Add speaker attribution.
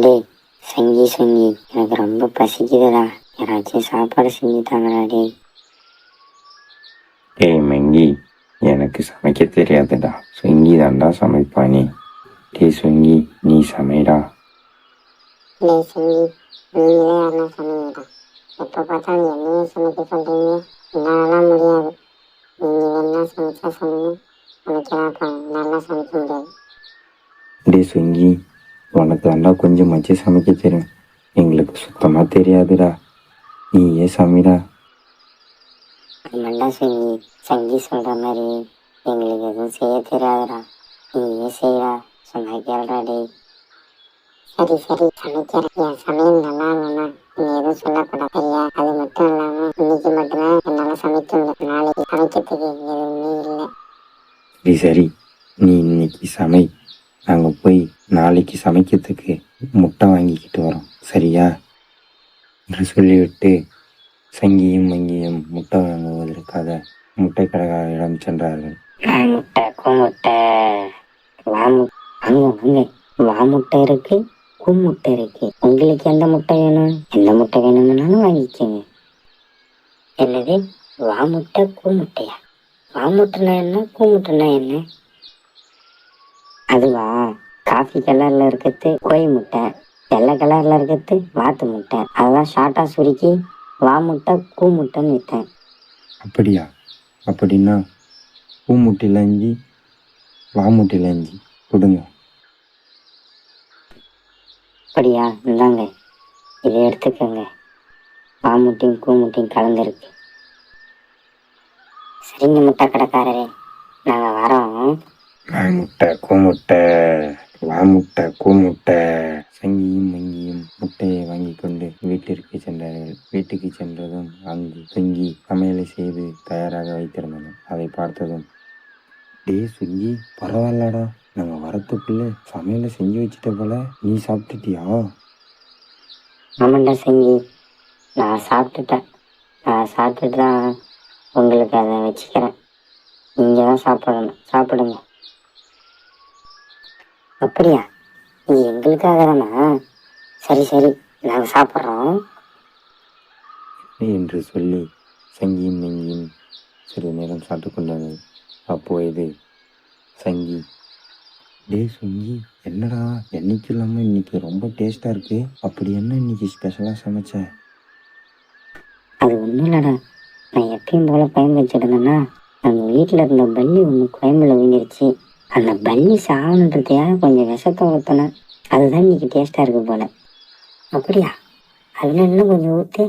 Speaker 1: டேய் சங்கி எனக்கு ரொம்ப பசிக்குதுடா, யாராச்சும் சாப்பாடு செஞ்சு தாங்கடா டேய்.
Speaker 2: ஏய் மங்கி, எனக்கு சமைக்க தெரியாதுடா, ஸ்விங்கி தான்டா சமைப்பானே. டேய் ஸ்விங்கி, நீ சமைடா.
Speaker 1: டேய் சங்கி, நீங்களே யாருன்னா சமைங்கடா. எப்போ பார்த்தாலும் என்னையே சமைக்க சொல்கிறீங்க, என்னாலலாம் முடியாது. நீங்கள் வேணா சமைச்சா சொல்லுங்க, சமைக்கிறாப்பா, நல்லா சமைக்க முடியாது.
Speaker 2: டேய் ஸ்விங்கி, உனக்கு தாண்டா கொஞ்சமாச்சு சமைக்க தெரியும், எங்களுக்கு சுத்தமாக தெரியாதுடா, நீயே சமைடா.
Speaker 1: ஆமாண்டா சங்கி சொல்கிற மாதிரி எங்களுக்கு எதுவும் செய்ய தெரியாதுடா, நீயே செய்யடா, சொன்னா கேளுடா டேய். சரி சமைக்கிறேன். என் சமையல் நல்லா இல்லைன்னா நீ எதுவும் சொல்லக்கூடாது சரியா? அது மட்டும் இல்லாமல் இன்னைக்கு மட்டும்தான் என்னால் சமைக்க முடியும், நாளைக்கு சமைக்கிறதுக்கு எதுவுமே இல்லை.
Speaker 2: சரி, நீ இன்னைக்கு சமை, நாங்கள் போய் நாளைக்கு சமைக்கிறதுக்கு முட்டை வாங்கிக்கிட்டு வரோம் சரியா என்று சொல்லிவிட்டு சங்கியும் மங்கியும் முட்டை வாங்குவதற்காக முட்டை கடைக்காரரிடம் சென்றார்கள்.
Speaker 1: முட்டை கூமுட்டை வாமுட்டை இருக்கு, கூமுட்டை இருக்கு, உங்களுக்கு எந்த முட்டை வேணும்? எந்த முட்டை வேணும்னாலும் வாங்கிக்கோங்க. என்னது வாமுட்டை கூமுட்டையா? வாமுட்டைனா என்ன, கூமுட்டைனா என்ன? அதுவா, காஃபி கலர்ல இருக்கிறது கோழி முட்டை, வெள்ளை கலர்ல இருக்கிறது வாத்து முட்டை, அதெல்லாம் ஷார்ட்டா சுருக்கி வாமுட்டை கூமுட்டைன்னு விற்றேன்.
Speaker 2: அப்படியா? அப்படின்னா பூமுட்டியில் 5, வாமுட்டியில் 5 கொடுங்க.
Speaker 1: அப்படியா, இந்தாங்க இதை எடுத்துக்கோங்க, வாமுட்டையும் கூமுட்டையும் கலந்துருக்கு. சரிங்க முட்டை கடைக்காரரே, நாங்கள் வரோம்.
Speaker 2: முட்டை கூமுட்டை, வாமுட்டை கூமுட்டை. சங்கியும் மங்கியும் முட்டையை வாங்கி கொண்டு வீட்டிற்கு சென்றார்கள். வீட்டுக்கு சென்றதும் அங்கு சுங்கி சமையலை செய்து தயாராக வைத்திருந்தனர். அதை பார்த்ததும், டே சுங்கி, பரவாயில்லடா, நாங்கள் வரத்துக்குள்ளே சமையலை செஞ்சு வச்சுட்ட போல, நீ சாப்பிட்டுட்டியா?
Speaker 1: ஆமாண்டா சங்கி, நான் சாப்பிட்டுட்டு தான் உங்களுக்கு அதை வச்சுக்கிறேன், நீங்கள் தான் சாப்பிடணும், சாப்பிடுங்க. அப்படியா, இது எங்களுக்காக தானா? சரி நாங்கள் சாப்பிட்றோம்
Speaker 2: என்று சொல்லி சங்கியும் மங்கியும் சிறிது நேரம் சாப்பிட்டு கொண்டார்கள். அப்போது சங்கி, டே சுங்கி, என்னடா என்னைக்கு இல்லாமல் இன்னைக்கு ரொம்ப டேஸ்ட்டாக இருக்கு, அப்படி என்ன இன்னைக்கு ஸ்பெஷலாக சமைச்சேன்?
Speaker 1: அது ஒன்றும் இல்லைடா, நான் எப்பயும் போல குழம்பு வச்சுருந்தேன்னா நம்ம வீட்டில் இருந்த பல்லி ஒன்று குழம்புல விழுந்துருச்சு. அந்த பல்லி சாகணுன்றதையாக கொஞ்சம் விஷத்தை ஊற்றினேன், அதுதான் இன்னைக்கு டேஸ்ட்டாக இருக்கு போல. அப்படியா, அதில் இன்னும் கொஞ்சம் ஊற்றி